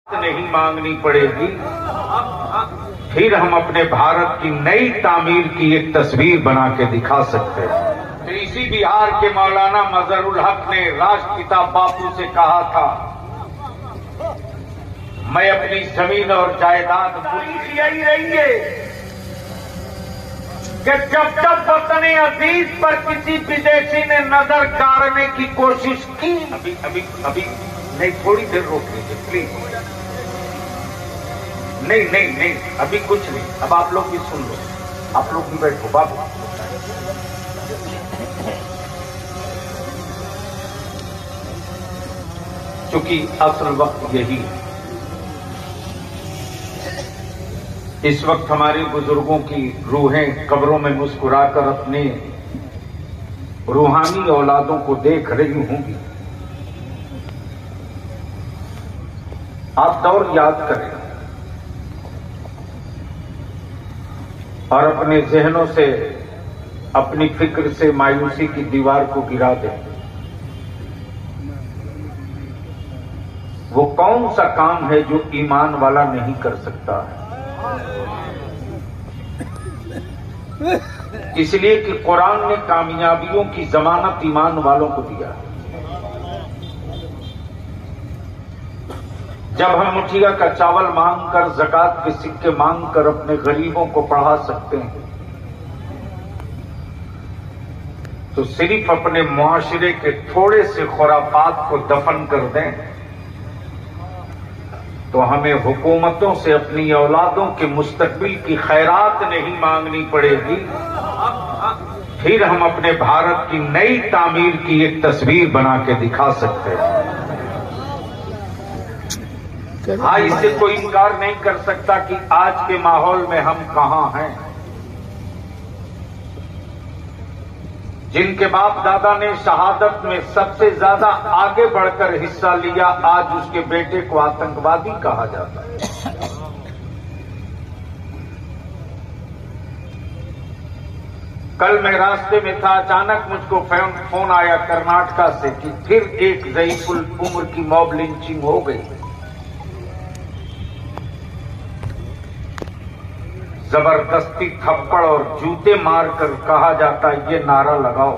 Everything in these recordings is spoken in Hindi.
नहीं मांगनी पड़ेगी, फिर हम अपने भारत की नई तामीर की एक तस्वीर बना के दिखा सकते हैं। तो इसी बिहार के मौलाना मजहरुल हक ने राष्ट्रपिता बापू से कहा था, मैं अपनी जमीन और जायदाद यही रहेंगे कि जब जब वतन अजीज पर किसी विदेशी ने नजर गाड़ने की कोशिश की। अभी नहीं, थोड़ी देर रोक लीजिए प्लीज। नहीं, अभी कुछ नहीं, अब आप लोग भी सुन लो, आप लोग भी बैठो बाबू। क्योंकि असल वक्त यही है, इस वक्त हमारे बुजुर्गों की रूहें कब्रों में मुस्कुराकर अपने रूहानी औलादों को देख रही होंगी। आप दौर याद करें और अपने जहनों से, अपनी फिक्र से मायूसी की दीवार को गिरा दें। वो कौन सा काम है जो ईमान वाला नहीं कर सकता है? इसलिए कि कुरान ने कामयाबियों की जमानत ईमान वालों को दिया है। जब हम मुठिया का चावल मांगकर, ज़कात के सिक्के मांगकर अपने गरीबों को पढ़ा सकते हैं, तो सिर्फ अपने मुआशरे के थोड़े से खुराफात को दफन कर दें तो हमें हुकूमतों से अपनी औलादों के मुस्तकबिल की खैरात नहीं मांगनी पड़ेगी, फिर हम अपने भारत की नई तामीर की एक तस्वीर बना के दिखा सकते हैं। हाँ, इससे कोई इनकार नहीं कर सकता कि आज के माहौल में हम कहां हैं। जिनके बाप दादा ने शहादत में सबसे ज्यादा आगे बढ़कर हिस्सा लिया, आज उसके बेटे को आतंकवादी कहा जाता है। कल मैं रास्ते में था, अचानक मुझको फोन आया कर्नाटका से कि फिर एक ज़ईफुल उम्र की मॉब लिंचिंग हो गई। जबरदस्ती थप्पड़ और जूते मारकर कहा जाता है, ये नारा लगाओ।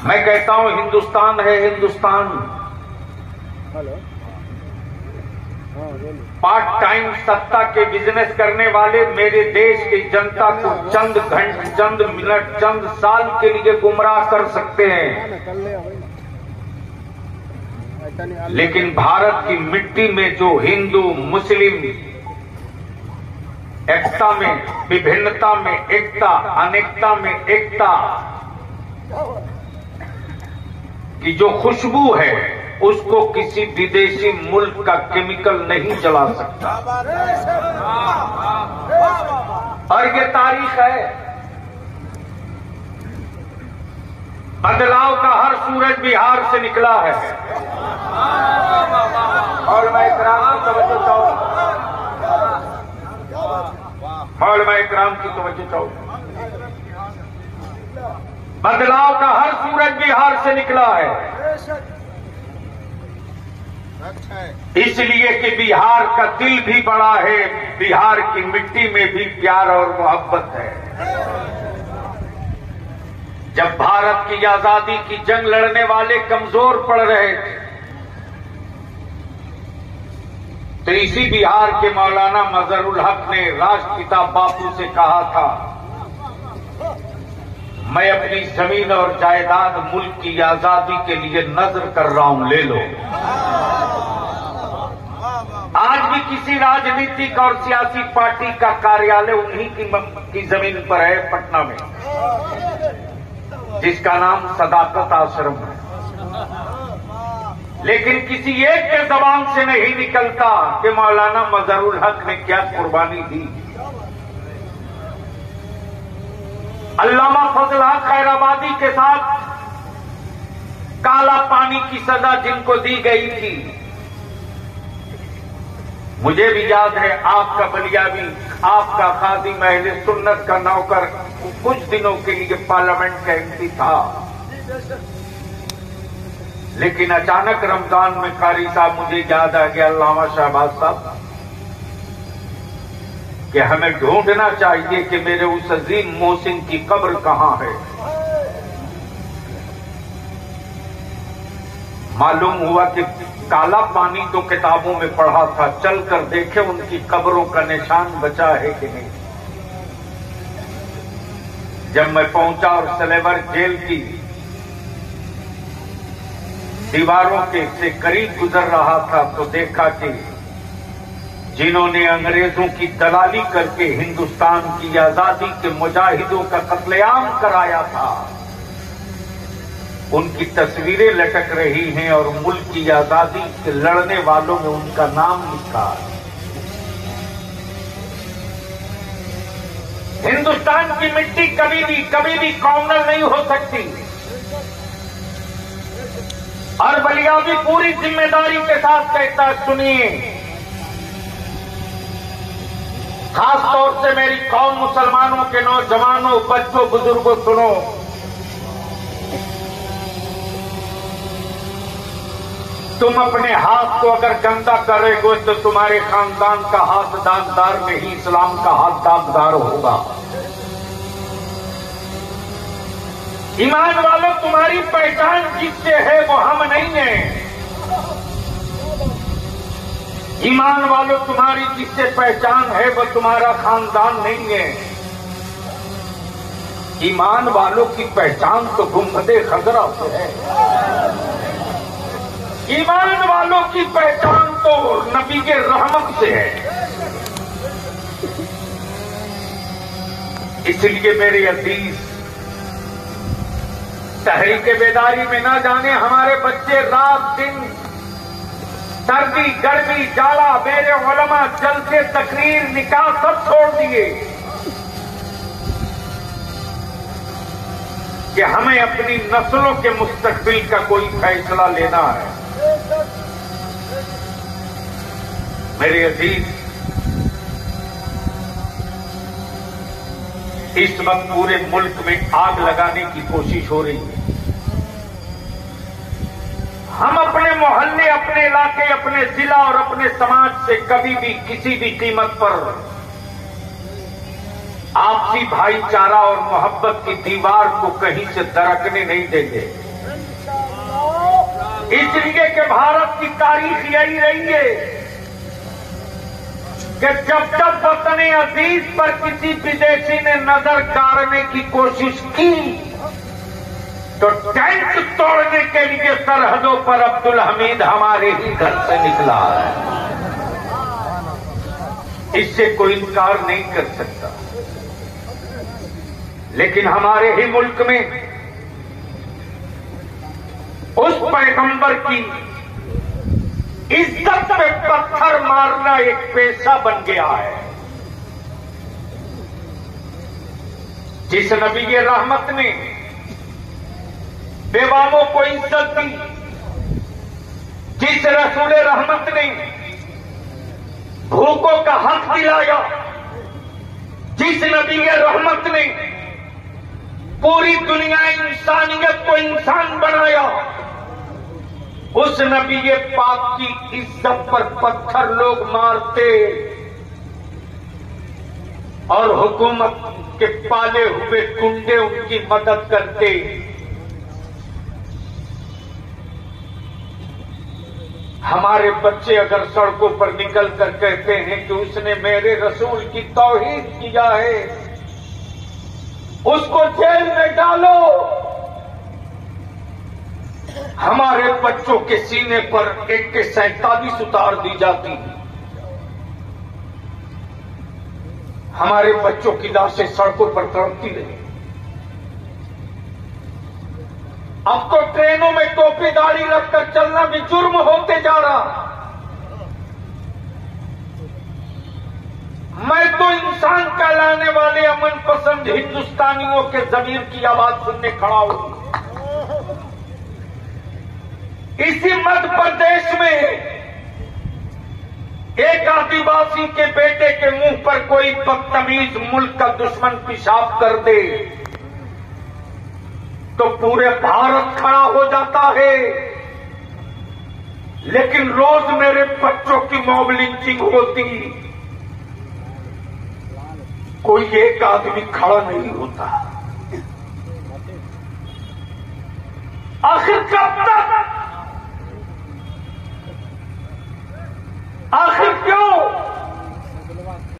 मैं कहता हूं हिंदुस्तान है हिंदुस्तान। पार्ट टाइम सत्ता के बिजनेस करने वाले मेरे देश की जनता को चंद घंटे, चंद मिनट, चंद साल के लिए गुमराह कर सकते हैं, लेकिन भारत की मिट्टी में जो हिंदू मुस्लिम एकता में, विभिन्नता में एकता, अनेकता में एकता की जो खुशबू है, उसको किसी विदेशी मुल्क का केमिकल नहीं जला सकता। और ये तारीख है, बदलाव का हर सूरज बिहार से निकला है। और मैं इकराम की तवज्जो चाहूं, बदलाव का हर सूरज बिहार से निकला है, इसलिए कि बिहार का दिल भी बड़ा है, बिहार की मिट्टी में भी प्यार और मोहब्बत है। जब भारत की आजादी की जंग लड़ने वाले कमजोर पड़ रहे थे, तो इसी बिहार के मौलाना मजहरुल हक ने राष्ट्रपिता बापू से कहा था, मैं अपनी जमीन और जायदाद मुल्क की आजादी के लिए नजर कर रहा हूं, ले लो। आज भी किसी राजनीतिक और सियासी पार्टी का कार्यालय उन्हीं की जमीन पर है, पटना में, जिसका नाम सदाकत आश्रम है, लेकिन किसी एक के जबान से नहीं निकलता कि मौलाना मजहरुल हक ने क्या कुर्बानी दी। अल्लामा फजल हक खैराबादी के साथ काला पानी की सजा जिनको दी गई थी, मुझे भी याद है, आपका बलिया भी, आपका खादिम अहले सुन्नत का नौकर कुछ दिनों के लिए पार्लियामेंट का एमपी था। लेकिन अचानक रमजान में कारी साहब मुझे याद आ गया, अल्लामा शहबाज साहब, कि हमें ढूंढना चाहिए कि मेरे उस अजीम मोहसिन की कब्र कहां है। मालूम हुआ कि काला पानी तो किताबों में पढ़ा था, चलकर देखे उनकी कब्रों का निशान बचा है कि नहीं। जब मैं पहुंचा और सलेवर जेल की दीवारों के से करीब गुजर रहा था तो देखा कि जिन्होंने अंग्रेजों की दलाली करके हिंदुस्तान की आजादी के मुजाहिदों का कत्लेआम कराया था, उनकी तस्वीरें लटक रही हैं और मुल्क की आजादी से लड़ने वालों में उनका नाम लिखा है। हिंदुस्तान की मिट्टी कभी भी कॉमनल नहीं हो सकती। और बलिया भी पूरी जिम्मेदारी के साथ कहता है, सुनिए, खास तौर से मेरी कौम मुसलमानों के नौजवानों, बच्चों, बुजुर्गों, सुनो, तुम अपने हाथ को अगर गंदा करोगे तो तुम्हारे खानदान का हाथ दागदार नहीं, इस्लाम का हाथ दागदार होगा। ईमान वालों, तुम्हारी पहचान जिससे है वो हम नहीं है। ईमान वालों, तुम्हारी जिससे पहचान है वो तुम्हारा खानदान नहीं है। ईमान वालों की पहचान तो गुंबदे खजरा से है। ईमान वालों की पहचान तो नबी के रहमत से है। इसलिए मेरे अजीज, तहरीके बेदारी में ना जाने हमारे बच्चे रात दिन सर्दी गर्मी जाला मेरे उलमा जलसे तकरीर निकाह सब छोड़ दिए कि हमें अपनी नस्लों के मुस्तकबिल का कोई फैसला लेना है। मेरे अजीज, इस वक्त पूरे मुल्क में आग लगाने की कोशिश हो रही है। हम अपने मोहल्ले, अपने इलाके, अपने जिला और अपने समाज से कभी भी किसी भी कीमत पर आपसी भाईचारा और मोहब्बत की दीवार को कहीं से दरकने नहीं देंगे। इसलिए कि भारत की तारीख यही रही है कि जब जब वतन अजीज पर किसी विदेशी ने नजर गाड़ने की कोशिश की तो टैंक तोड़ने के लिए सरहदों पर अब्दुल हमीद हमारे ही घर से निकला है। इससे कोई इनकार नहीं कर सकता। लेकिन हमारे ही मुल्क में उस पैगंबर की इज्जत पे पत्थर मारना एक पेशा बन गया है। जिस नबी के रहमत ने बेवामों को इज्जत दी, जिस रसूल रहमत ने भूखों का हक दिलाया, जिस नबी के रहमत ने पूरी दुनिया इंसानियत को इंसान बनाया, उस नबी के पाक की इज्जत पर पत्थर लोग मारते और हुकूमत के पाले हुए गुंडे उनकी मदद करते। हमारे बच्चे अगर सड़कों पर निकल कर कहते हैं कि उसने मेरे रसूल की तौहीद किया है, उसको जेल में डालो, हमारे बच्चों के सीने पर AK-47 उतार दी जाती। हमारे बच्चों की लाशें सड़कों पर तड़पती रही। अब तो ट्रेनों में टोपी दाढ़ी रखकर चलना भी जुर्म होते जा रहा। मैं तो इंसान कहलाने वाले अमन पसंद हिंदुस्तानियों के जमीर की आवाज सुनने खड़ा हूं। इसी मध्य प्रदेश में एक आदिवासी के बेटे के मुंह पर कोई बदतमीज मुल्क का दुश्मन पेशाब कर दे तो पूरे भारत खड़ा हो जाता है लेकिन रोज मेरे बच्चों की मॉब लिंचिंग होती, कोई एक आदमी खड़ा नहीं होता।